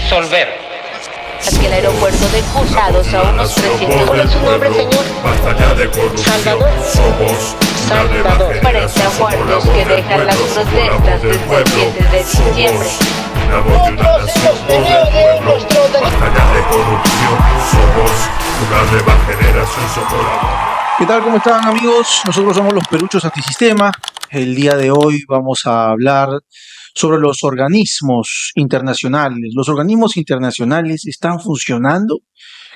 disolver. Hacia el aeropuerto de Cruzados a unos 300. ¿Cuál es su nombre, señor? Basta ya de corrupción. Salvador. Somos Salvador. 40 muertos que dejan las protestas desde el 7 de diciembre. La voz de una nación por el pueblo. Basta ya de corrupción. Somos una nueva generación. Somos la voz. ¿Qué tal? ¿Cómo están, amigos? Nosotros somos los Peruchos Antisistema. El día de hoy vamos a hablar sobre los organismos internacionales. ¿Los organismos internacionales están funcionando?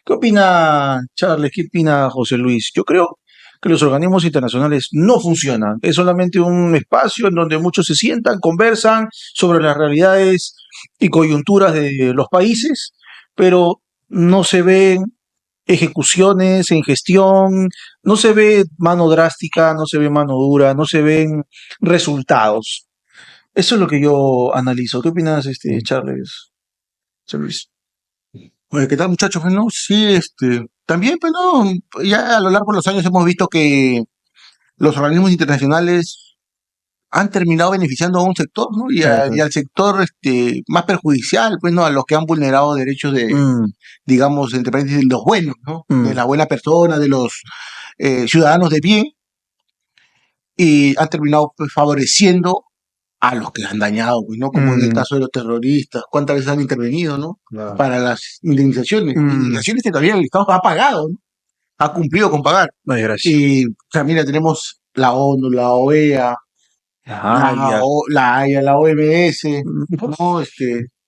¿Qué opina Charles? ¿Qué opina José Luis? Yo creo que los organismos internacionales no funcionan. Es solamente un espacio en donde muchos se sientan, conversan sobre las realidades y coyunturas de los países, pero no se ven ejecuciones en gestión, no se ve mano drástica, no se ve mano dura, no se ven resultados. Eso es lo que yo analizo. ¿Qué opinas, Charles? José Luis. Oye, ¿qué tal, muchachos? Bueno, sí, también, pues no, ya a lo largo de los años hemos visto que los organismos internacionales han terminado beneficiando a un sector, ¿no? Y al sector más perjudicial, pues, ¿no? A los que han vulnerado derechos de, digamos, entre paréntesis, los buenos, ¿no? De la buena persona, de los ciudadanos de bien, y han terminado, pues, favoreciendo a los que han dañado, pues, ¿no? Como en el caso de los terroristas, cuántas veces han intervenido, ¿no? Claro. Para las indemnizaciones. Indemnizaciones que todavía el Estado ha pagado, ¿no? Ha cumplido con pagar. No, gracias. Y, o sea, mira, tenemos la ONU, la OEA, la Haya, la OMS, ¿no?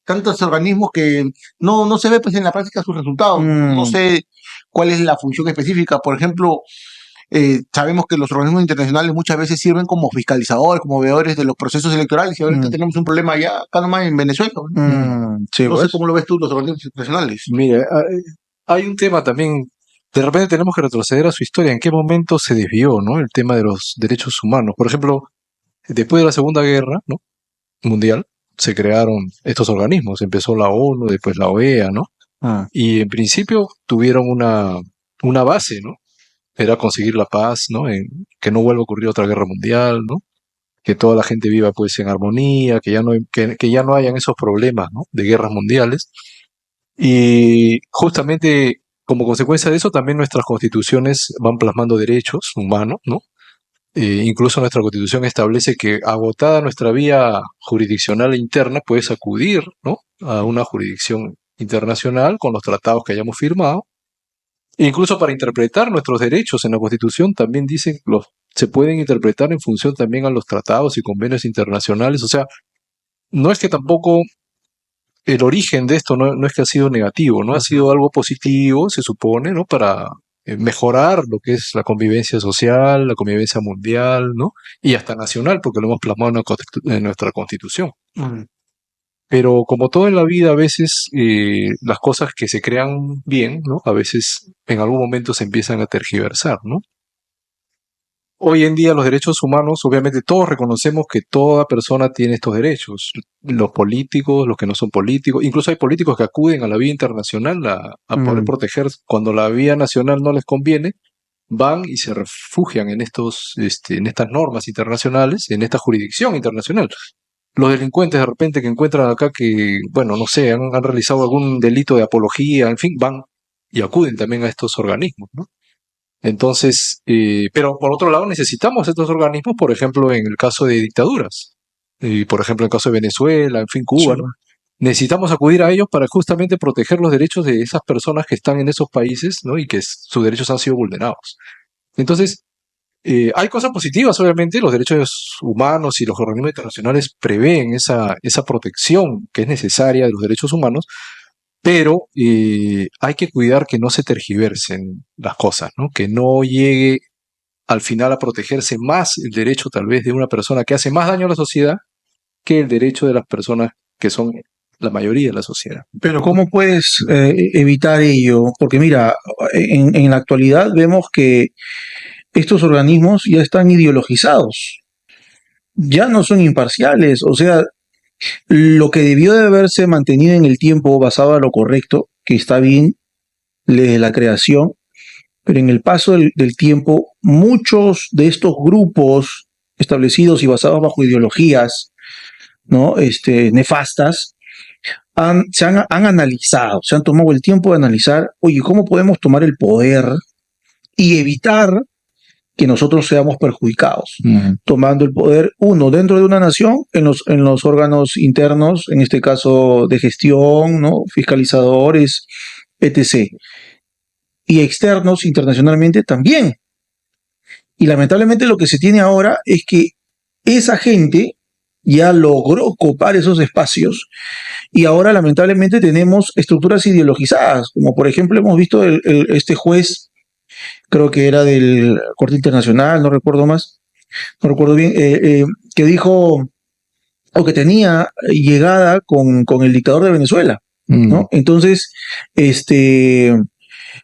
Tantos organismos que no se ve, pues, en la práctica sus resultados. No sé cuál es la función específica. Por ejemplo, sabemos que los organismos internacionales muchas veces sirven como fiscalizadores, como veedores de los procesos electorales, y ahorita tenemos un problema allá, acá nomás en Venezuela, ¿no? Sí, No pues. sé cómo lo ves tú, los organismos internacionales. Mire, hay un tema también, de repente tenemos que retroceder a su historia, en qué momento se desvió, ¿no? El tema de los derechos humanos. Por ejemplo, después de la Segunda Guerra, ¿no? Mundial, se crearon estos organismos, empezó la ONU, después la OEA, ¿no? Y en principio tuvieron una base, ¿no? Era conseguir la paz, ¿no? Que no vuelva a ocurrir otra guerra mundial, ¿no? Que toda la gente viva, pues, en armonía, que ya no hayan esos problemas, ¿no? De guerras mundiales. Y justamente como consecuencia de eso también nuestras constituciones van plasmando derechos humanos, ¿no? Incluso nuestra constitución establece que agotada nuestra vía jurisdiccional e interna puedes acudir, ¿no? A una jurisdicción internacional con los tratados que hayamos firmado. E incluso para interpretar nuestros derechos en la Constitución también dicen se pueden interpretar en función también a los tratados y convenios internacionales. O sea, no es que tampoco el origen de esto no es que ha sido negativo, ¿no? Ha sido algo positivo, se supone, ¿no? Para mejorar lo que es la convivencia social, la convivencia mundial, ¿no? Y hasta nacional, porque lo hemos plasmado en nuestra Constitución. Pero como todo en la vida, a veces las cosas que se crean bien, ¿no? A veces en algún momento se empiezan a tergiversar, ¿no? Hoy en día los derechos humanos, obviamente todos reconocemos que toda persona tiene estos derechos. Los políticos, los que no son políticos, incluso hay políticos que acuden a la vía internacional a poder proteger. Cuando la vía nacional no les conviene, van y se refugian en estas normas internacionales, en esta jurisdicción internacional. Los delincuentes de repente que encuentran acá que, bueno, no sé, han realizado algún delito de apología, en fin, van y acuden también a estos organismos, ¿no? Entonces, pero por otro lado necesitamos estos organismos, por ejemplo, en el caso de dictaduras, por ejemplo, en el caso de Venezuela, en fin, Cuba, ¿no? Necesitamos acudir a ellos para justamente proteger los derechos de esas personas que están en esos países, ¿no? Y que sus derechos han sido vulnerados. Entonces, hay cosas positivas, obviamente, los derechos humanos y los organismos internacionales prevén esa protección que es necesaria de los derechos humanos, pero hay que cuidar que no se tergiversen las cosas, ¿no? Que no llegue al final a protegerse más el derecho tal vez de una persona que hace más daño a la sociedad que el derecho de las personas que son la mayoría de la sociedad. Pero ¿cómo puedes evitar ello? Porque mira, en la actualidad vemos que estos organismos ya están ideologizados, ya no son imparciales, o sea, lo que debió de haberse mantenido en el tiempo basado a lo correcto, que está bien desde la creación, pero en el paso del tiempo, muchos de estos grupos establecidos y basados bajo ideologías, ¿no? Nefastas, han analizado, se han tomado el tiempo de analizar, oye, ¿cómo podemos tomar el poder y evitar que nosotros seamos perjudicados? Tomando el poder, uno, dentro de una nación, en los órganos internos, en este caso de gestión, ¿no? Fiscalizadores, etc. Y externos, internacionalmente, también. Y lamentablemente lo que se tiene ahora es que esa gente ya logró copar esos espacios y ahora lamentablemente tenemos estructuras ideologizadas, como por ejemplo hemos visto este juez, creo que era del Corte Internacional, no recuerdo bien, que dijo o que tenía llegada con el dictador de Venezuela, ¿no? Entonces,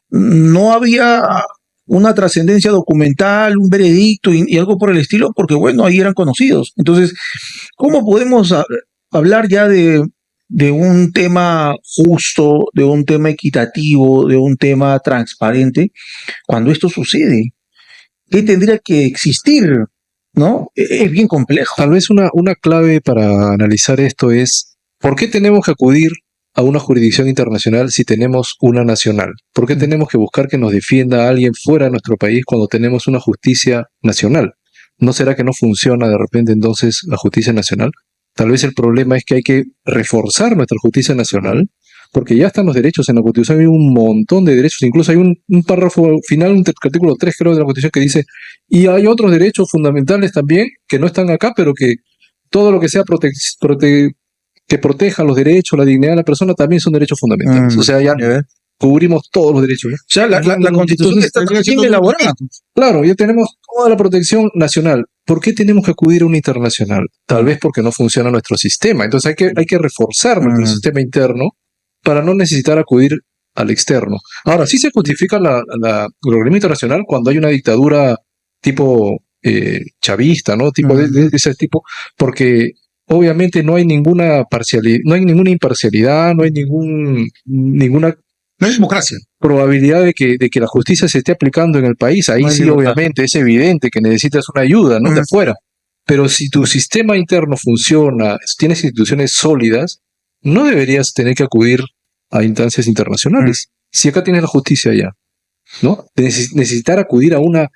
no había una trascendencia documental, un veredicto y algo por el estilo, porque bueno, ahí eran conocidos. Entonces, ¿cómo podemos hablar ya de un tema justo, de un tema equitativo, de un tema transparente, cuando esto sucede? ¿Qué tendría que existir? ¿No? Es bien complejo. Tal vez una clave para analizar esto es ¿por qué tenemos que acudir a una jurisdicción internacional si tenemos una nacional? ¿Por qué tenemos que buscar que nos defienda alguien fuera de nuestro país cuando tenemos una justicia nacional? ¿No será que no funciona de repente entonces la justicia nacional? Tal vez el problema es que hay que reforzar nuestra justicia nacional, porque ya están los derechos en la Constitución, hay un montón de derechos, incluso hay un párrafo final, un artículo 3 creo de la Constitución que dice, y hay otros derechos fundamentales también que no están acá, pero que todo lo que sea que proteja los derechos, la dignidad de la persona, también son derechos fundamentales. O sea, ya cubrimos todos los derechos. ¿No? O sea, la Constitución está bien elaborada. Claro, ya tenemos toda la protección nacional. ¿Por qué tenemos que acudir a una internacional? Tal vez porque no funciona nuestro sistema. Entonces hay que reforzar nuestro sistema interno para no necesitar acudir al externo. Ahora, sí se justifica el organismo internacional cuando hay una dictadura tipo chavista, ¿no? Tipo de ese tipo, porque obviamente no hay ninguna parcialidad, no hay ninguna imparcialidad, no hay ninguna No hay democracia. probabilidad de que la justicia se esté aplicando en el país. Ahí No hay sí, libertad. obviamente, es evidente que necesitas una ayuda, ¿no? De afuera. Pero si tu sistema interno funciona, tienes instituciones sólidas, no deberías tener que acudir a instancias internacionales. Si acá tienes la justicia ya, ¿no? Necesitar acudir a una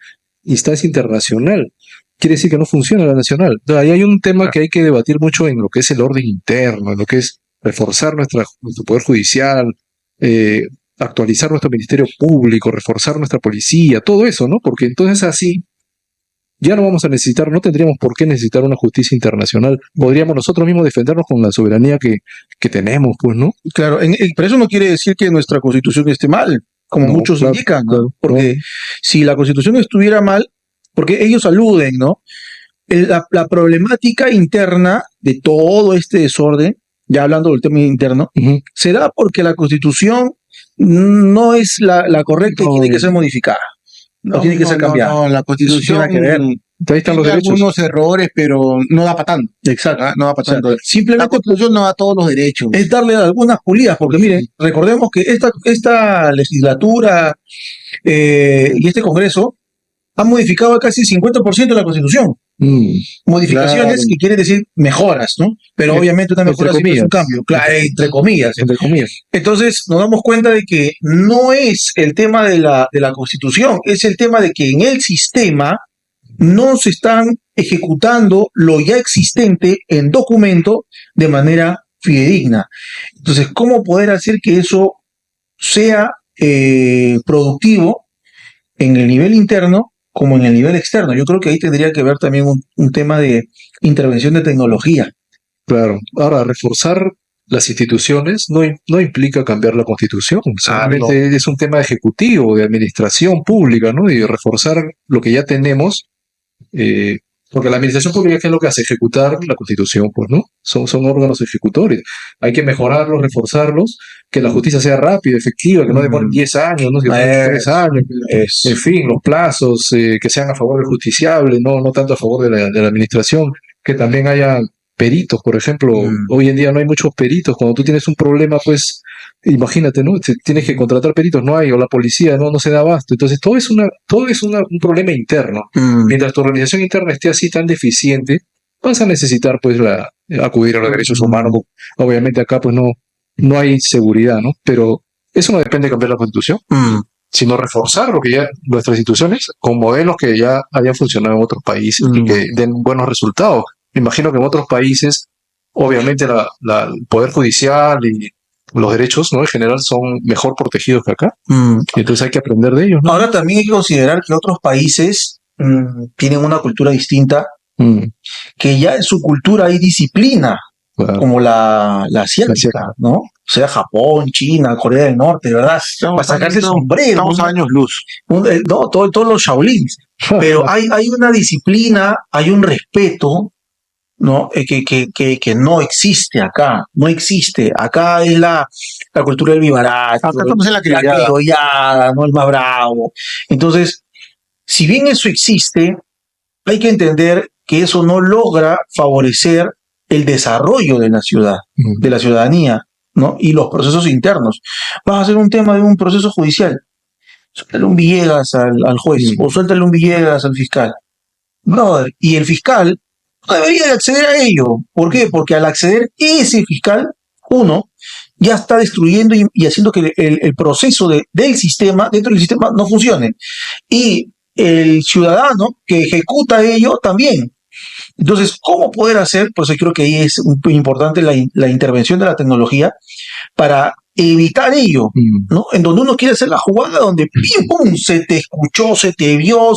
instancia internacional quiere decir que no funciona la nacional. Entonces, ahí hay un tema que hay que debatir mucho en lo que es el orden interno, en lo que es reforzar nuestro poder judicial, actualizar nuestro ministerio público, reforzar nuestra policía, todo eso, ¿no? Porque entonces así ya no vamos a necesitar, no tendríamos por qué necesitar una justicia internacional. Podríamos nosotros mismos defendernos con la soberanía que tenemos, pues, ¿no? Claro, pero eso no quiere decir que nuestra Constitución esté mal, como No, muchos claro, indican, ¿no? claro, Porque si la Constitución estuviera mal, porque ellos aluden, ¿no? La problemática interna de todo este desorden, ya hablando del tema interno, se da porque la Constitución no es la correcta y No, tiene que ser modificada. No, tiene que ser cambiada. No, la Constitución Eso tiene que ver. Ahí están los tiene derechos. algunos errores, pero no da para tanto. Exacto. No da para O sea, tanto. La simplemente Constitución no da todos los derechos. es darle algunas pulidas, porque miren, recordemos que esta legislatura y este Congreso han modificado casi el 50% de la Constitución. Modificaciones Claro. que quiere decir mejoras, ¿no? Pero Entre obviamente una mejora siempre es un comillas. cambio, claro, entre comillas. Entre comillas. Entonces nos damos cuenta de que no es el tema de la Constitución, es el tema de que en el sistema no se están ejecutando lo ya existente en documento de manera fidedigna. Entonces, ¿cómo poder hacer que eso sea productivo en el nivel interno como en el nivel externo? Yo creo que ahí tendría que ver también un tema de intervención de tecnología. Claro. Ahora, reforzar las instituciones no implica cambiar la Constitución. Solamente es un tema ejecutivo, de administración pública, ¿no? Y reforzar lo que ya tenemos. Porque la administración pública, ¿qué es lo que hace? Ejecutar la Constitución, pues, ¿no? Son órganos ejecutores. Hay que mejorarlos, reforzarlos, que la justicia sea rápida, efectiva, que no demore 10 años, ¿no? Que demore 3 años. En fin, los plazos, que sean a favor del justiciable, no tanto a favor de la administración, que también haya peritos, por ejemplo. Hoy en día no hay muchos peritos. Cuando tú tienes un problema, pues, imagínate, ¿no? Tienes que contratar peritos, no hay, o la policía no se da abasto. Entonces, todo es un problema interno. Mientras tu organización interna esté así tan deficiente, vas a necesitar, pues, acudir a los derechos humanos. Obviamente acá, pues, no no hay seguridad, ¿no? Pero eso no depende de cambiar la Constitución, sino reforzar lo que ya nuestras instituciones con modelos que ya hayan funcionado en otros países y que den buenos resultados. Me imagino que en otros países, obviamente, el Poder Judicial y los derechos, ¿no? En general son mejor protegidos que acá. Y entonces hay que aprender de ellos, ¿no? Ahora también hay que considerar que otros países tienen una cultura distinta, que ya en su cultura hay disciplina, Claro. como la asiática, asiática. ¿no? O sea, Japón, China, Corea del Norte, ¿verdad? Para sacarse el sombrero. Estamos a ¿no? años luz. No, todos los Shaolins. Pero hay una disciplina, hay un respeto, ¿no? Que no existe acá. No existe. Acá es la cultura del vivaracho, Acá estamos en la criollada. criollada, ¿no? El más bravo. Entonces, si bien eso existe, hay que entender que eso no logra favorecer el desarrollo de la ciudad, de la ciudadanía, ¿no? Y los procesos internos. Vas a hacer un tema de un proceso judicial. Suéltale un Villegas al juez o suéltale un Villegas al fiscal. Brother, y el fiscal no debería de acceder a ello. ¿Por qué? Porque al acceder ese fiscal, uno, ya está destruyendo y haciendo que el proceso del sistema, dentro del sistema, no funcione. Y el ciudadano que ejecuta ello también. Entonces, ¿cómo poder hacer? Pues yo creo que ahí es importante la intervención de la tecnología para evitar ello, ¿no? En donde uno quiere hacer la jugada donde pim, pum, se te escuchó, se te vio,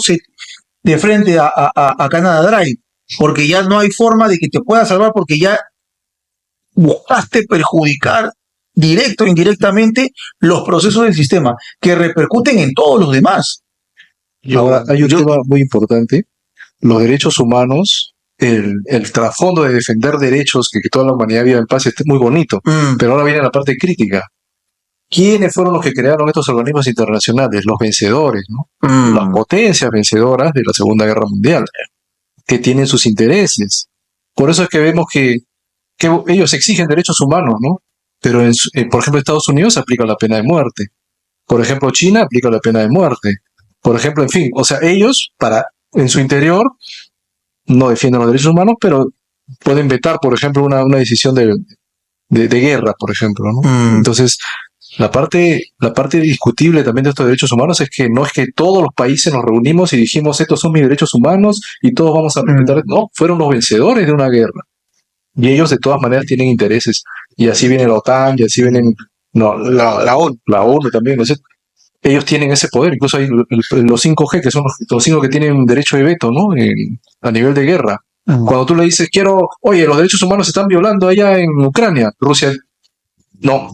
de frente a Canada Drive, porque ya no hay forma de que te pueda salvar porque ya buscaste perjudicar directo o indirectamente los procesos del sistema que repercuten en todos los demás. Ahora, hay un tema muy importante. Los derechos humanos, el trasfondo de defender derechos, que toda la humanidad viva en paz, es muy bonito. Pero ahora viene la parte crítica. ¿Quiénes fueron los que crearon estos organismos internacionales? Los vencedores, ¿no? Las potencias vencedoras de la Segunda Guerra Mundial, que tienen sus intereses. Por eso es que vemos que ellos exigen derechos humanos, ¿no? Pero, por ejemplo, Estados Unidos aplica la pena de muerte. Por ejemplo, China aplica la pena de muerte. Por ejemplo, en fin, o sea, ellos, en su interior, no defienden los derechos humanos, pero pueden vetar, por ejemplo, una decisión de guerra, por ejemplo, ¿no? Entonces, la parte discutible también de estos derechos humanos es que no es que todos los países nos reunimos y dijimos estos son mis derechos humanos y todos vamos a respetar. No, fueron los vencedores de una guerra. Y ellos de todas maneras tienen intereses. Y así viene la OTAN, y así vienen la ONU también, ¿no? Ellos tienen ese poder, incluso hay los 5G, que son los 5 que tienen derecho de veto, ¿no? A nivel de guerra. Cuando tú le dices, oye, los derechos humanos se están violando allá en Ucrania, Rusia, no,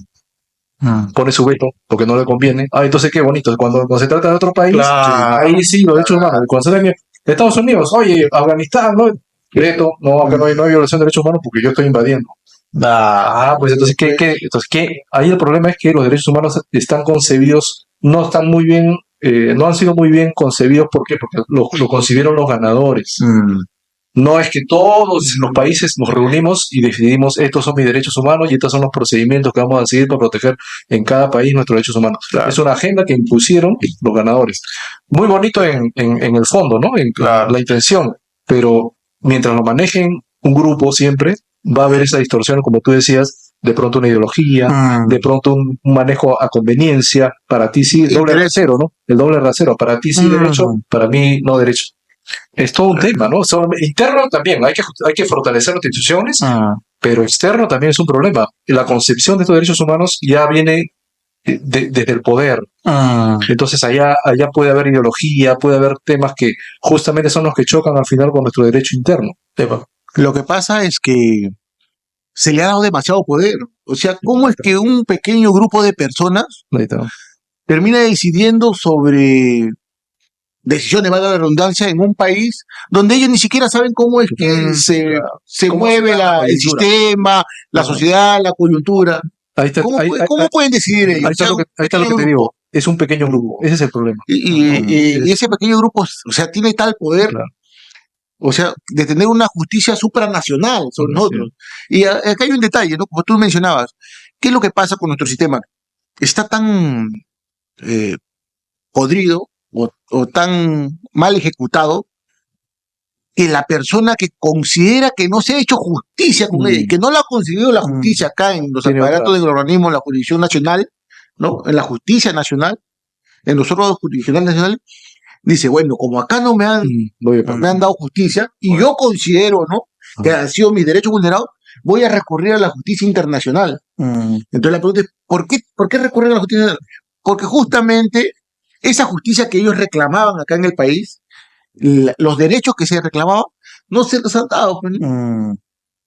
pone su veto, porque no le conviene. Entonces qué bonito, cuando se trata de otro país, Claro. ahí sí, los derechos humanos. Cuando se trata de Estados Unidos, oye, Afganistán, ¿no? Veto, no, acá no hay violación de derechos humanos porque yo estoy invadiendo. Pues entonces, ¿qué? Ahí el problema es que los derechos humanos están concebidos, no están muy bien, no han sido muy bien concebidos. ¿Por qué? Porque lo concibieron los ganadores. No es que todos los países nos reunimos y decidimos estos son mis derechos humanos y estos son los procedimientos que vamos a seguir para proteger en cada país nuestros derechos humanos. Claro. Es una agenda que impusieron los ganadores. Muy bonito en el fondo, ¿no? En la intención, pero mientras lo manejen un grupo siempre, va a haber esa distorsión, como tú decías, de pronto una ideología, de pronto un manejo a conveniencia, para ti sí, doble rasero, ¿no? El doble rasero, para ti sí derecho, para mí no derecho. Es todo un tema, ¿no? Interno también, hay que fortalecer las instituciones, pero externo también es un problema. La concepción de estos derechos humanos ya viene desde el poder. Entonces allá puede haber ideología, puede haber temas que justamente son los que chocan al final con nuestro derecho interno. Lo que pasa es que se le ha dado demasiado poder. O sea, ¿cómo es que un pequeño grupo de personas termina decidiendo sobre decisiones, valga la redundancia, en un país donde ellos ni siquiera saben cómo es que se mueve el sistema, la sociedad, la coyuntura? ¿Cómo pueden decidir ellos? Ahí está lo que te digo. Es un pequeño grupo. Ese es el problema. Y ese pequeño grupo, o sea, tiene tal poder. Claro. O sea, de tener una justicia supranacional sobre nosotros. Y acá hay un detalle, ¿no? Como tú mencionabas, ¿qué es lo que pasa con nuestro sistema? Está tan podrido o tan mal ejecutado que la persona que considera que no se ha hecho justicia con ella y que no la ha conseguido la justicia acá en los Tiene aparatos otra. del organismo, en la jurisdicción nacional, ¿no? En la justicia nacional, en los órganos jurisdiccionales nacionales, dice, bueno, como acá no Voy a me han dado justicia y yo considero, ¿no? Que han sido mis derechos vulnerados, voy a recurrir a la justicia internacional. Entonces la pregunta es, ¿por qué recurrir a la justicia internacional? Porque justamente esa justicia que ellos reclamaban acá en el país, los derechos que se reclamaban, no se los han dado. Pues, ¿no?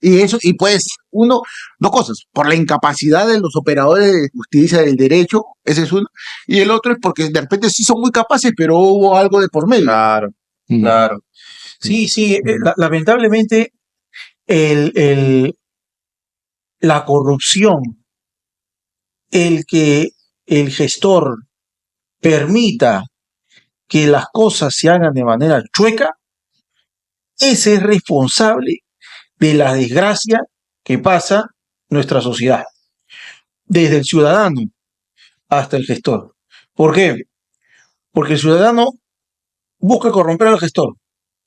Y eso, y pues, dos cosas, por la incapacidad de los operadores de justicia del derecho, ese es uno, y el otro es porque de repente sí son muy capaces, pero hubo algo de por medio. Claro, claro. Sí, sí, lamentablemente la corrupción, el que el gestor permita que las cosas se hagan de manera chueca, ese es responsable de la desgracia que pasa nuestra sociedad, desde el ciudadano hasta el gestor. ¿Por qué? Porque el ciudadano busca corromper al gestor.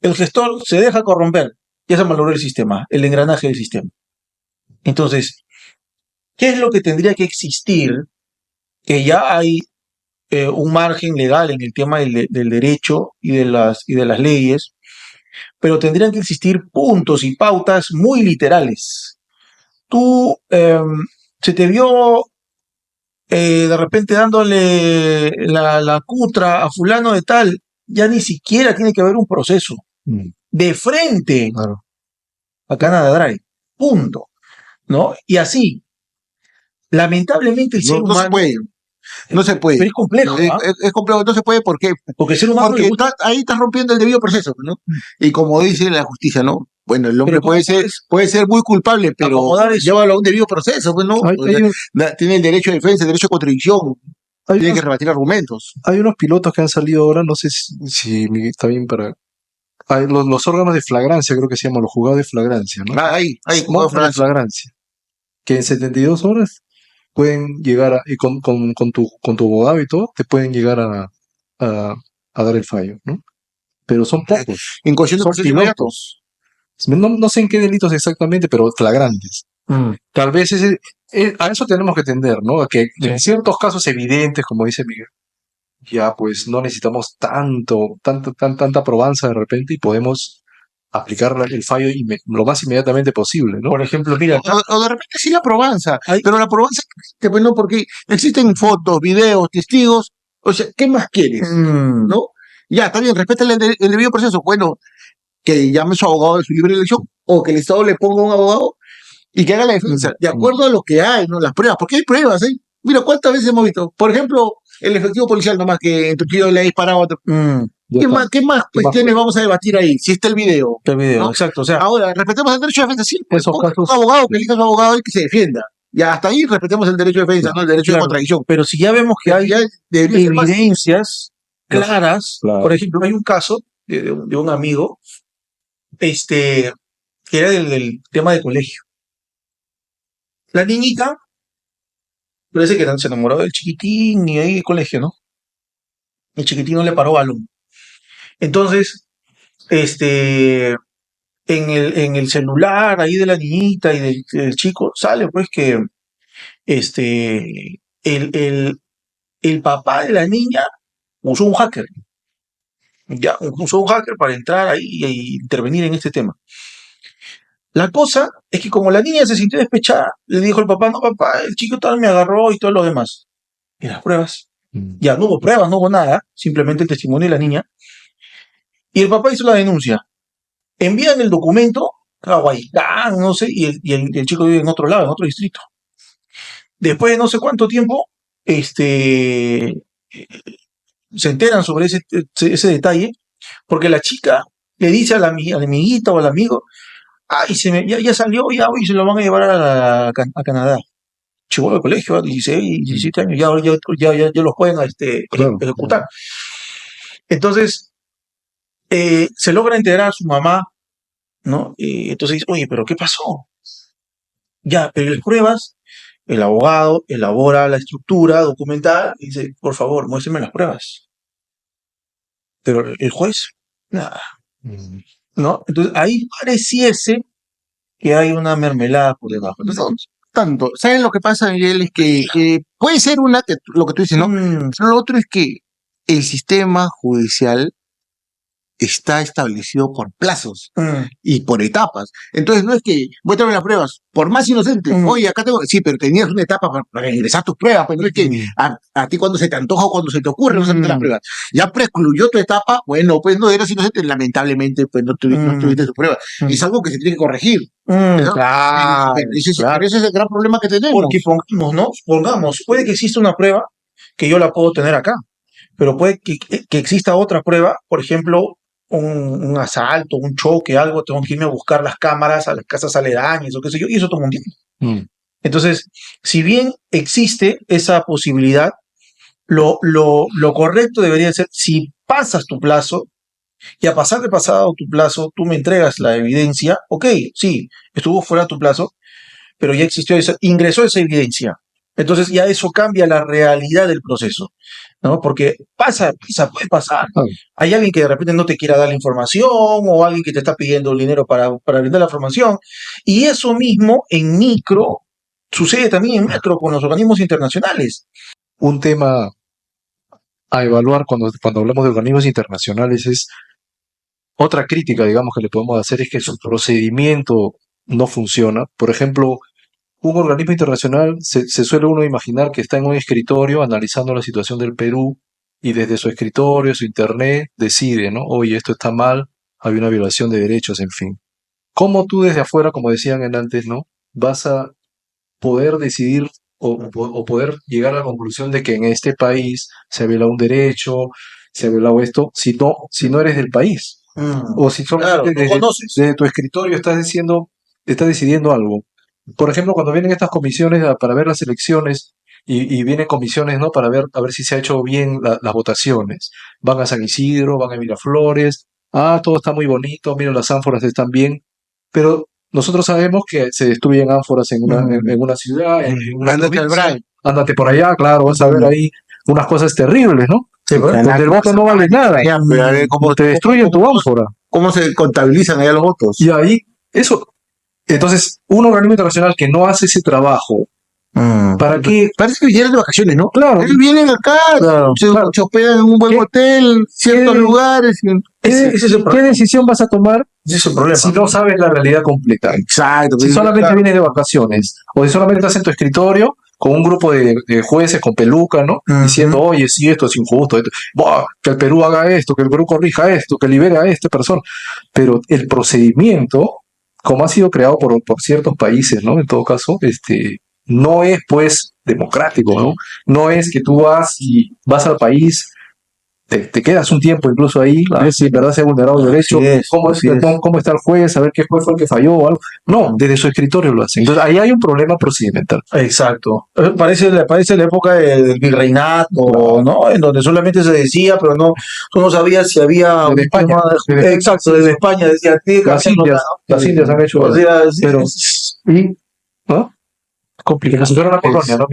El gestor se deja corromper. Ya se malogró el sistema, el engranaje del sistema. Entonces, ¿qué es lo que tendría que existir? Que ya hay un margen legal en el tema del derecho y de las leyes, pero tendrían que existir puntos y pautas muy literales. Tú se te vio de repente dándole la cutra a fulano de tal, ya ni siquiera tiene que haber un proceso. De frente a Canadá Drive. Punto. ¿No? Y así, lamentablemente el ser humano... No se puede. No se puede. Pero es complejo, ¿ah? Es complejo, no se puede, ¿por qué? Porque el ser humano Porque ahí estás rompiendo el debido proceso, ¿no? Y como dice la justicia, ¿no? Bueno, el hombre puede ser muy culpable, pero llévalo a un debido proceso, pues, ¿no? Tiene el derecho de defensa, el derecho de contradicción, tiene que rebatir argumentos. Hay unos pilotos que han salido ahora, no sé si está bien para... Hay los órganos de flagrancia, creo que se llaman los juzgados de flagrancia, ¿no? Ahí, juzgados de flagrancia. Que en 72 horas pueden llegar a, y con tu abogado y todo, te pueden llegar a dar el fallo, ¿no? Pero son pocos. En cuestión de son proceso pilotos. No sé en qué delitos exactamente, pero flagrantes. Tal vez a eso tenemos que tender, ¿no? A que en ciertos casos evidentes, como dice Miguel, ya pues no necesitamos tanta probanza de repente y podemos aplicar el fallo lo más inmediatamente posible, ¿no? Por ejemplo, mira, o de repente sí la probanza, pero la probanza, bueno, porque existen fotos, videos, testigos, o sea, ¿qué más quieres? ¿No? Ya, está bien, respeta el debido proceso, bueno, que llame a su abogado de su libre elección, o que el Estado le ponga un abogado y que haga la defensa, de acuerdo a lo que hay, ¿no? Las pruebas, porque hay pruebas, ¿eh? Mira, ¿cuántas veces hemos visto? Por ejemplo, el efectivo policial nomás que en Trujillo le ha disparado a otro. ¿Qué más cuestiones vamos a debatir ahí? Si está el video. ¿No? Exacto. O sea, ahora, respetemos el derecho de defensa, sí. Pues, esos casos, un abogado que elija a su abogado y que se defienda. Ya hasta ahí respetemos el derecho de defensa, ¿no? El derecho de contradicción. Pero si ya vemos que hay evidencias claras, por ejemplo, hay un caso de un amigo, que era del tema de colegio. La niñita parece que se enamoró del chiquitín y ahí en el colegio, ¿no? El chiquitín no le paró balón. Entonces, en el celular ahí de la niñita y del chico sale pues que el papá de la niña usó un hacker. Ya, usó un hacker para entrar ahí e intervenir en este tema. La cosa es que como la niña se sintió despechada, le dijo al papá, no papá, el chico tal me agarró y todo lo demás. ¿Y las pruebas? Ya, no hubo pruebas, no hubo nada, simplemente el testimonio de la niña. Y el papá hizo la denuncia. Envían el documento a Huaycán, no sé, y el chico vive en otro lado, en otro distrito. Después de no sé cuánto tiempo, se enteran sobre ese detalle, porque la chica le dice a la amiguita o al amigo, ay, ya salió, ya hoy se lo van a llevar a Canadá. Llegó al colegio a 16, 17 años, ya los pueden ejecutar. Entonces, se logra enterar a su mamá, ¿no? Entonces dice, oye, ¿pero qué pasó? Ya, pero las pruebas, el abogado elabora la estructura documental y dice, por favor, muéstrenme las pruebas. Pero el juez, nada. ¿no? Entonces ahí pareciese que hay una mermelada por debajo. No tanto. ¿Saben lo que pasa, Miguel? Es que puede ser lo que tú dices, ¿no? Pero lo otro es que el sistema judicial está establecido por plazos y por etapas. Entonces no es que voy a traer las pruebas, por más inocente, oye, acá tengo, sí, pero tenías una etapa para ingresar tus pruebas, pues no es que a ti cuando se te antoja o cuando se te ocurre no las pruebas. Ya prescluyó tu etapa, bueno, pues no eras inocente, lamentablemente pues no tuviste tu prueba. Es algo que se tiene que corregir. Claro, Pero ese es el gran problema que tenemos. Porque pongamos, puede que exista una prueba que yo la puedo tener acá, pero puede que exista otra prueba, por ejemplo, un asalto, un choque, algo, tengo que irme a buscar las cámaras a las casas aledañas o qué sé yo, y eso toma un tiempo. Entonces, si bien existe esa posibilidad, lo correcto debería ser, si pasas tu plazo, y a pasar de pasado tu plazo, tú me entregas la evidencia, ok, sí, estuvo fuera tu plazo, pero ya ingresó esa evidencia. Entonces ya eso cambia la realidad del proceso, ¿no? Porque puede pasar. Hay alguien que de repente no te quiera dar la información o alguien que te está pidiendo el dinero para brindar la información. Y eso mismo en micro sucede también en macro con los organismos internacionales. Un tema a evaluar cuando hablamos de organismos internacionales es otra crítica, digamos, que le podemos hacer es que su procedimiento no funciona. Por ejemplo, un organismo internacional se suele uno imaginar que está en un escritorio analizando la situación del Perú y desde su escritorio, su internet, decide, ¿no? Oye, esto está mal, hay una violación de derechos, en fin. ¿Cómo tú desde afuera, como decían antes, ¿no? Vas a poder decidir o poder llegar a la conclusión de que en este país se ha violado un derecho, se ha violado esto, si no eres del país? O si solamente desde tu escritorio estás decidiendo algo. Por ejemplo, cuando vienen estas comisiones para ver las elecciones y vienen comisiones, ¿no? Para ver a ver si se ha hecho bien las votaciones. Van a San Isidro, van a Miraflores. Todo está muy bonito, mira, las ánforas están bien. Pero nosotros sabemos que se destruyen ánforas en una ciudad, en una provincia. Ándate por allá, claro, vas a ver ahí unas cosas terribles, ¿no? Sí, donde el voto no vale nada. Como te destruyen tu ánfora. ¿Cómo se contabilizan allá los votos? Y ahí, eso. Entonces, un organismo internacional que no hace ese trabajo, ¿para qué? Parece que vienen de vacaciones, ¿no? Claro. Ellos vienen acá, se hospedan en un buen hotel, ciertos lugares. ¿Qué decisión vas a tomar ese es el problema, si no sabes la realidad completa? Exacto. Si solamente vienes de vacaciones, o si solamente estás en tu escritorio con un grupo de jueces con peluca, ¿no? Diciendo, oye, sí, esto es injusto, que el Perú haga esto, que el Perú corrija esto, que libere a esta persona. Pero el procedimiento, como ha sido creado por ciertos países, ¿no? En todo caso, no es, pues, democrático, ¿no? No es que tú vas al país, te quedas un tiempo incluso ahí, a ver si en verdad se ha vulnerado el derecho, cómo está el juez, a ver qué juez fue el que falló o algo. No, desde su escritorio lo hacen. Entonces, ahí hay un problema procedimental. Exacto. Parece la época del virreinato, ¿no? En donde solamente se decía, pero tú no sabías si había desde España. Exacto, desde España decía, las Indias han hecho, pero ¿no? Complicado. Si fuera una colonia, ¿no?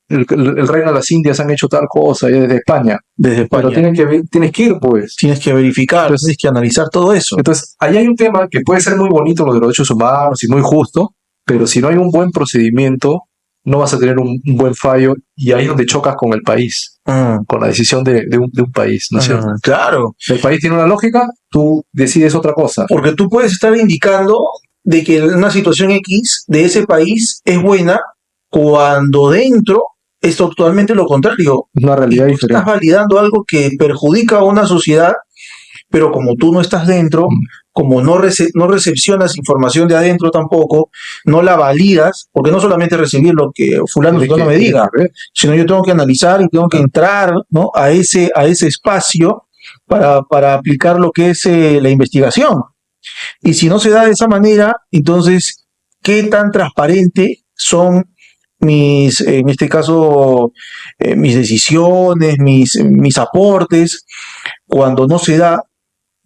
El reino de las Indias han hecho tal cosa ya desde España. Pero tienes que ir, pues. Tienes que verificar, tienes que analizar todo eso. Entonces, ahí hay un tema que puede ser muy bonito, lo de los derechos humanos, y muy justo, pero si no hay un buen procedimiento, no vas a tener un buen fallo, y ahí es donde chocas con el país, con la decisión de un país, ¿no es cierto? Claro. El país tiene una lógica, tú decides otra cosa. Porque tú puedes estar indicando de que una situación X de ese país es buena cuando dentro es totalmente lo contrario. Una realidad diferente. Estás validando algo que perjudica a una sociedad, pero como tú no estás dentro, como no recepcionas información de adentro tampoco, no la validas, porque no solamente recibir lo que fulano me diga, sino yo tengo que analizar y tengo que entrar, ¿no? a ese espacio para aplicar lo que es la investigación. Y si no se da de esa manera, entonces, ¿qué tan transparente son en este caso, mis decisiones, mis aportes, cuando no se da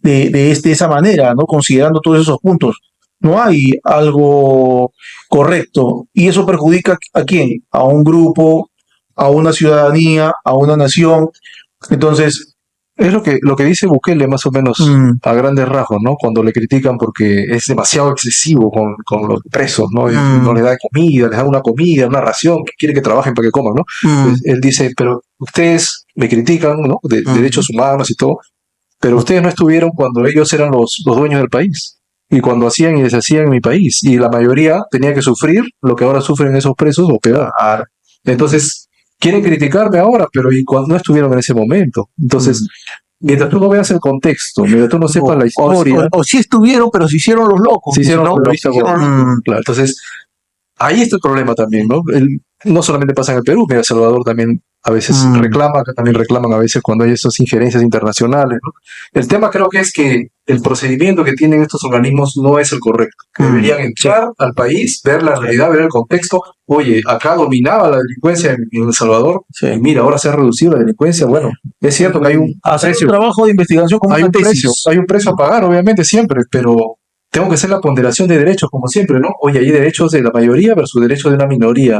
de esa manera, ¿no? Considerando todos esos puntos? No hay algo correcto. Y eso perjudica ¿a quién? A un grupo, a una ciudadanía, a una nación. Entonces, Es lo que dice Bukele más o menos a grandes rasgos, ¿no? Cuando le critican porque es demasiado excesivo con los presos, ¿no? Y no les da comida, les da una comida, una ración, que quiere que trabajen para que coman, ¿no? Pues él dice, pero ustedes me critican, ¿no? De derechos humanos y todo, pero ustedes no estuvieron cuando ellos eran los dueños del país. Y cuando hacían y deshacían en mi país. Y la mayoría tenía que sufrir lo que ahora sufren esos presos o peor. Entonces, quieren criticarme ahora, pero ¿y cuando no estuvieron en ese momento? Entonces, mientras tú no veas el contexto, mientras tú no sepas la historia, O sí estuvieron, pero se hicieron los locos. se hicieron ¿no? lo hizo claro. Entonces, ahí está el problema también, ¿no? No solamente pasa en el Perú, mira, El Salvador también a veces reclama, acá también reclaman a veces cuando hay esas injerencias internacionales, ¿no? El tema creo que es que el procedimiento que tienen estos organismos no es el correcto. Deberían entrar al país, ver la realidad, ver el contexto. Oye, acá dominaba la delincuencia en El Salvador, y mira, ahora se ha reducido la delincuencia. Bueno, es cierto que hay un Hacer precio, un trabajo de investigación como hay una un tesis. precio a pagar, obviamente, siempre, pero tengo que hacer la ponderación de derechos, como siempre, ¿no? Oye, hay derechos de la mayoría versus derechos de una minoría.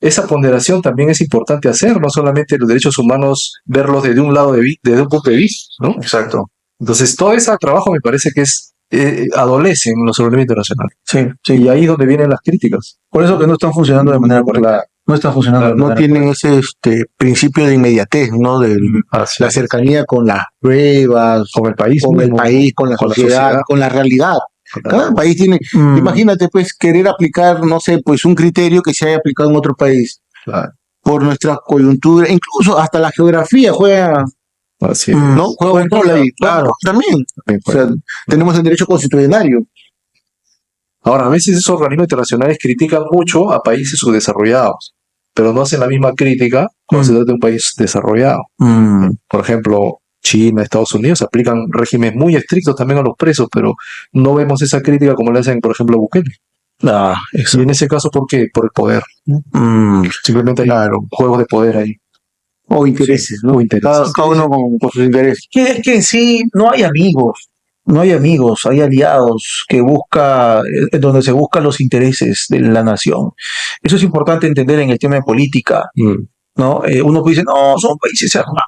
Esa ponderación también es importante hacer, no solamente los derechos humanos, verlos desde un lado desde un punto de vista, ¿no? Exacto. Entonces, todo ese trabajo me parece que adolece en los organismos internacionales. Sí, sí. Y ahí es donde vienen las críticas. Por eso que no están funcionando de manera correcta. Claro. No están funcionando de No manera tienen ese principio de inmediatez, ¿no? De Así la es. cercanía con las pruebas, Con el país, con el mismo, país, con la con la sociedad, sociedad. con la realidad. Cada país tiene, imagínate pues querer aplicar, no sé, pues un criterio que se haya aplicado en otro país. Claro. Por nuestra coyuntura, incluso hasta la geografía juega, Así es. ¿no? Juega un rol ahí. Claro. También. O sea, tenemos el derecho constitucionario. Ahora, a veces esos organismos internacionales critican mucho a países subdesarrollados, pero no hacen la misma crítica cuando se trata de un país desarrollado. Por ejemplo, China, Estados Unidos aplican regímenes muy estrictos también a los presos, pero no vemos esa crítica como le hacen, por ejemplo, a Bukele. Y en ese caso, ¿por qué? Por el poder. Simplemente hay juegos de poder ahí. O intereses, ¿no? O intereses. Cada uno con sus intereses. Que es que en sí no hay amigos, hay aliados que donde se buscan los intereses de la nación. Eso es importante entender en el tema de política, ¿no? Uno dice, no, son países hermanos,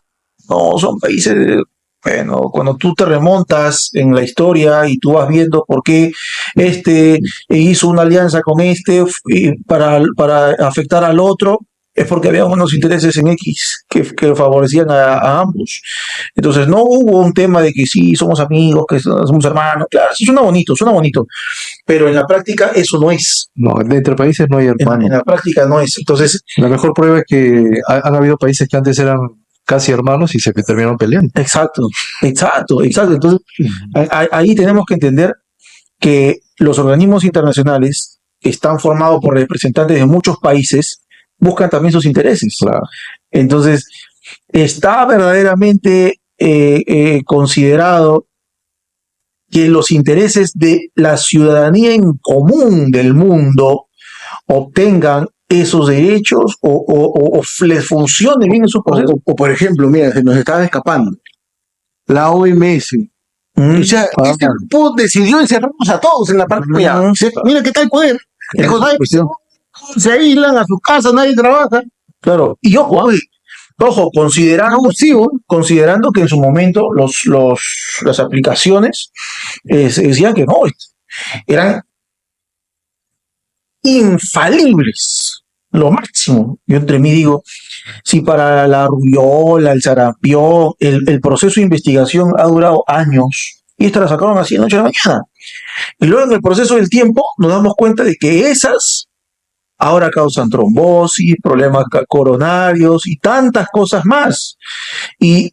no, son países. Bueno, cuando tú te remontas en la historia y tú vas viendo por qué hizo una alianza con para afectar al otro, es porque había unos intereses en X que favorecían a ambos. Entonces no hubo un tema de que sí, somos amigos, que somos hermanos. Claro, eso suena bonito, pero en la práctica eso no es. No, entre países no hay hermanos. En la práctica no es. Entonces, la mejor prueba es que han habido países que antes eran casi hermanos y se terminaron peleando. Exacto. Entonces, ahí tenemos que entender que los organismos internacionales están formados por representantes de muchos países, buscan también sus intereses. Claro. Entonces, está verdaderamente considerado que los intereses de la ciudadanía en común del mundo obtengan esos derechos o les funcione bien esos procesos. O, por ejemplo, mira, se nos estaba escapando la OMS. O sea, este grupo decidió encerrarnos a todos en la pandemia. Mira qué tal poder. Se aíslan a su casa, nadie trabaja. Claro, y ojo, considerando que en su momento las aplicaciones se decían que no, eran infalibles, lo máximo. Yo entre mí digo, si para la rubiola, el sarampión, el proceso de investigación ha durado años, y esta la sacaron así de noche a la mañana. Y luego en el proceso del tiempo nos damos cuenta de que esas ahora causan trombosis, problemas coronarios y tantas cosas más. Y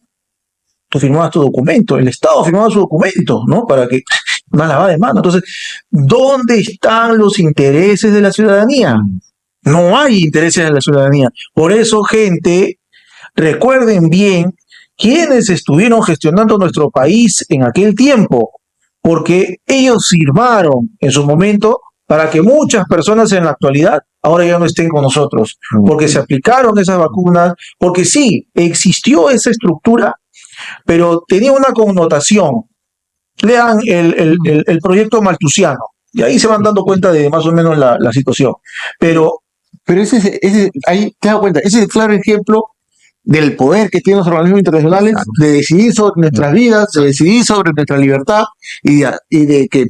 tú firmabas tu documento, el Estado firmaba su documento, ¿no? Para que una lavada de mano. Entonces, ¿dónde están los intereses de la ciudadanía? No hay intereses de la ciudadanía. Por eso, gente, recuerden bien quiénes estuvieron gestionando nuestro país en aquel tiempo, porque ellos firmaron en su momento para que muchas personas en la actualidad ahora ya no estén con nosotros, porque se aplicaron esas vacunas, porque sí, existió esa estructura, pero tenía una connotación. Lean el proyecto maltusiano, y ahí se van dando cuenta de más o menos la situación. Pero ese ahí te das cuenta, ese es el claro ejemplo del poder que tienen los organismos internacionales de decidir sobre nuestras vidas, de decidir sobre nuestra libertad y de que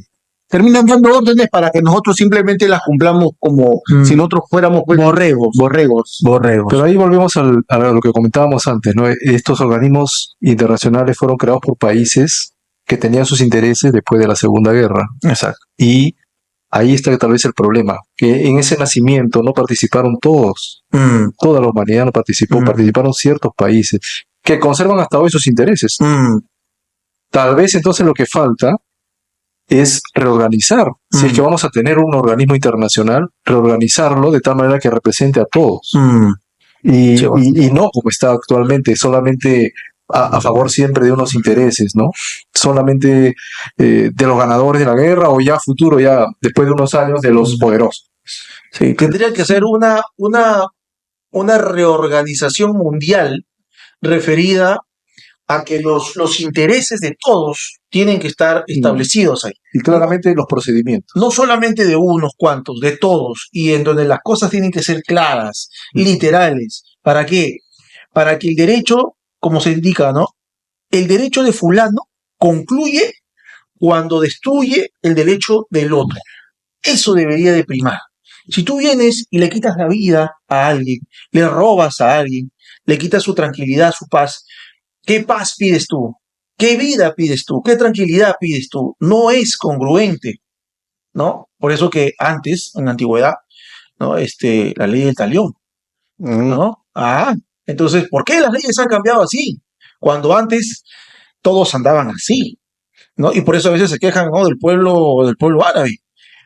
terminan dando órdenes para que nosotros simplemente las cumplamos como si nosotros fuéramos pues, borregos. Pero ahí volvemos a lo que comentábamos antes, ¿no? Estos organismos internacionales fueron creados por países que tenían sus intereses después de la Segunda Guerra. Exacto. Y ahí está tal vez el problema, que en ese nacimiento no participaron todos, toda la humanidad no participó, participaron ciertos países que conservan hasta hoy sus intereses. Tal vez entonces lo que falta es reorganizar. Si es que vamos a tener un organismo internacional, reorganizarlo de tal manera que represente a todos. Y no como está actualmente, solamente a favor siempre de unos intereses, ¿no? Solamente de los ganadores de la guerra o ya futuro, ya después de unos años, de los poderosos. Sí, tendría que ser una reorganización mundial referida a que los intereses de todos tienen que estar establecidos ahí. Y claramente los procedimientos. No solamente de unos cuantos, de todos, y en donde las cosas tienen que ser claras, literales. ¿Para qué? Para que el derecho, como se indica, ¿no? El derecho de fulano concluye cuando destruye el derecho del otro. Eso debería de primar. Si tú vienes y le quitas la vida a alguien, le robas a alguien, le quitas su tranquilidad, su paz, ¿qué paz pides tú? ¿Qué vida pides tú? ¿Qué tranquilidad pides tú? No es congruente, ¿no? Por eso que antes, en la antigüedad, ¿no? La ley del talión, ¿no? Entonces, ¿por qué las leyes han cambiado así? Cuando antes todos andaban así, ¿no? Y por eso a veces se quejan, ¿no? del pueblo árabe.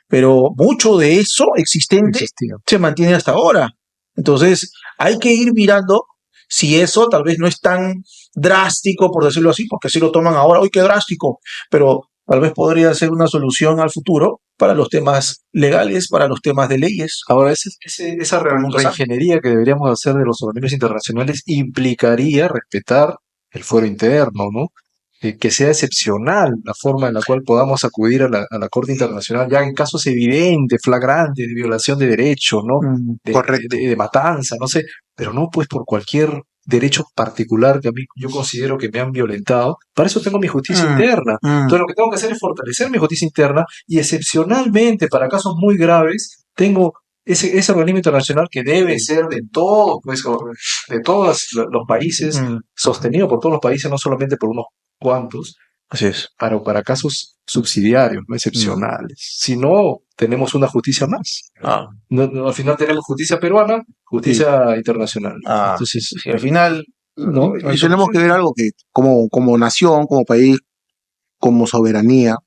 Pero mucho de eso existente se mantiene hasta ahora. Entonces, hay que ir mirando si eso tal vez no es tan drástico, por decirlo así, porque así lo toman ahora, ¡uy, qué drástico! Pero tal vez podría ser una solución al futuro para los temas legales, para los temas de leyes. Ahora, esa reingeniería que deberíamos hacer de los organismos internacionales implicaría respetar el fuero interno, ¿no? Que sea excepcional la forma en la cual podamos acudir a la Corte Internacional, ya en casos evidentes, flagrantes, de violación de derechos, ¿no? De matanza, no sé, pero no pues por cualquier derecho particular que a mí yo considero que me han violentado. Para eso tengo mi justicia interna. Entonces lo que tengo que hacer es fortalecer mi justicia interna y excepcionalmente para casos muy graves tengo ese organismo internacional que debe ser de todos, pues, de todos los países, sostenido por todos los países, no solamente por unos cuantos. Así es. Para casos subsidiarios, no excepcionales. Si no, tenemos una justicia más. Al final tenemos justicia peruana, justicia internacional. Entonces, al final, ¿no? Y tenemos que ver algo que, como nación, como país, como soberanía,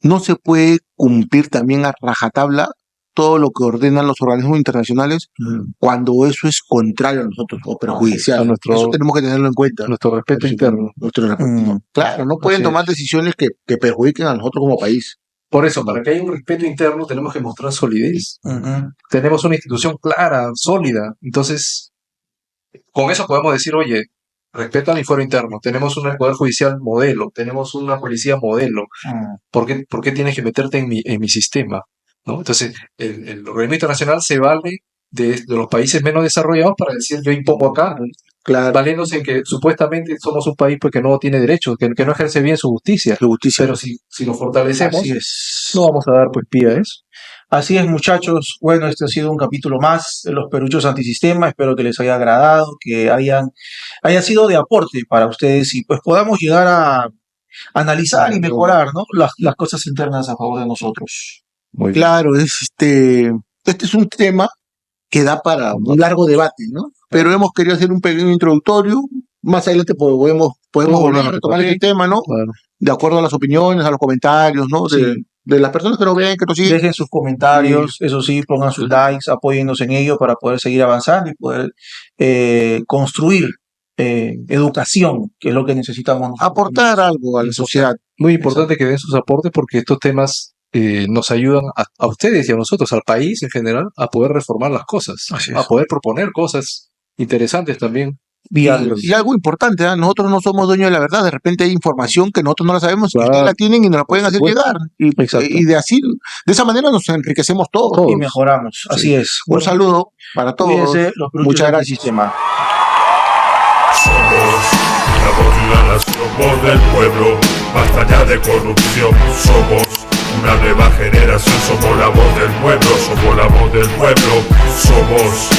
no se puede cumplir también a rajatabla todo lo que ordenan los organismos internacionales cuando eso es contrario a nosotros o perjudicial. Eso tenemos que tenerlo en cuenta. Nuestro respeto interno. Claro, no pueden tomar decisiones que perjudiquen a nosotros como país. Por eso, para que haya un respeto interno tenemos que mostrar solidez. Tenemos una institución clara, sólida. Entonces, con eso podemos decir, oye, respeta mi fuero interno. Tenemos un poder judicial modelo, tenemos una policía modelo. ¿Por qué tienes que meterte en mi sistema? ¿No? Entonces, el organismo internacional se vale de los países menos desarrollados para decir yo impongo acá, valiéndose en que supuestamente somos un país pues, que no tiene derechos, que no ejerce bien su justicia. Pero si lo fortalecemos, no vamos a dar pues pie a eso. Así es, muchachos. Bueno, este ha sido un capítulo más de los Peruchos Antisistema. Espero que les haya agradado, que haya sido de aporte para ustedes y pues podamos llegar a analizar y mejorar, ¿no? las cosas internas a favor de nosotros. Muy claro, este es un tema que da para un largo debate, ¿no? Pero hemos querido hacer un pequeño introductorio. Más adelante podemos volver a retomar este tema, ¿no? Claro. De acuerdo a las opiniones, a los comentarios, ¿no? De las personas que nos vean, que nos siguen. Dejen sus comentarios, eso sí, pongan sus likes, apóyennos en ello para poder seguir avanzando y poder construir educación, que es lo que necesitamos. Aportar algo a la sociedad. Muy importante que den sus aportes porque estos temas nos ayudan a ustedes y a nosotros, al país en general, a poder reformar las cosas, a poder proponer cosas interesantes también. Y algo importante, nosotros no somos dueños de la verdad, de repente hay información que nosotros no la sabemos, y ustedes la tienen y nos la pueden hacer llegar. Y de esa manera nos enriquecemos todos. Y mejoramos, así es. Un saludo para todos. Cuídense, Muchas gracias. Sistema. Somos la voz de una nación, voz del pueblo. Basta ya de corrupción. Somos una nueva generación. Somos la voz del pueblo. Somos la voz del pueblo. Somos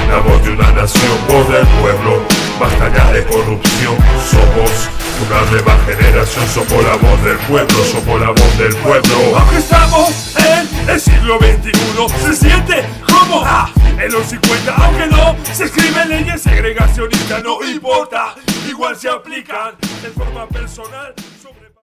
la voz de una nación, voz del pueblo. Basta ya de corrupción. Somos una nueva generación. Somos la voz del pueblo. Somos la voz del pueblo. Aunque estamos en el siglo XXI, se siente como en los 50. Aunque no se escriben leyes segregacionistas, no importa, igual se aplican de forma personal.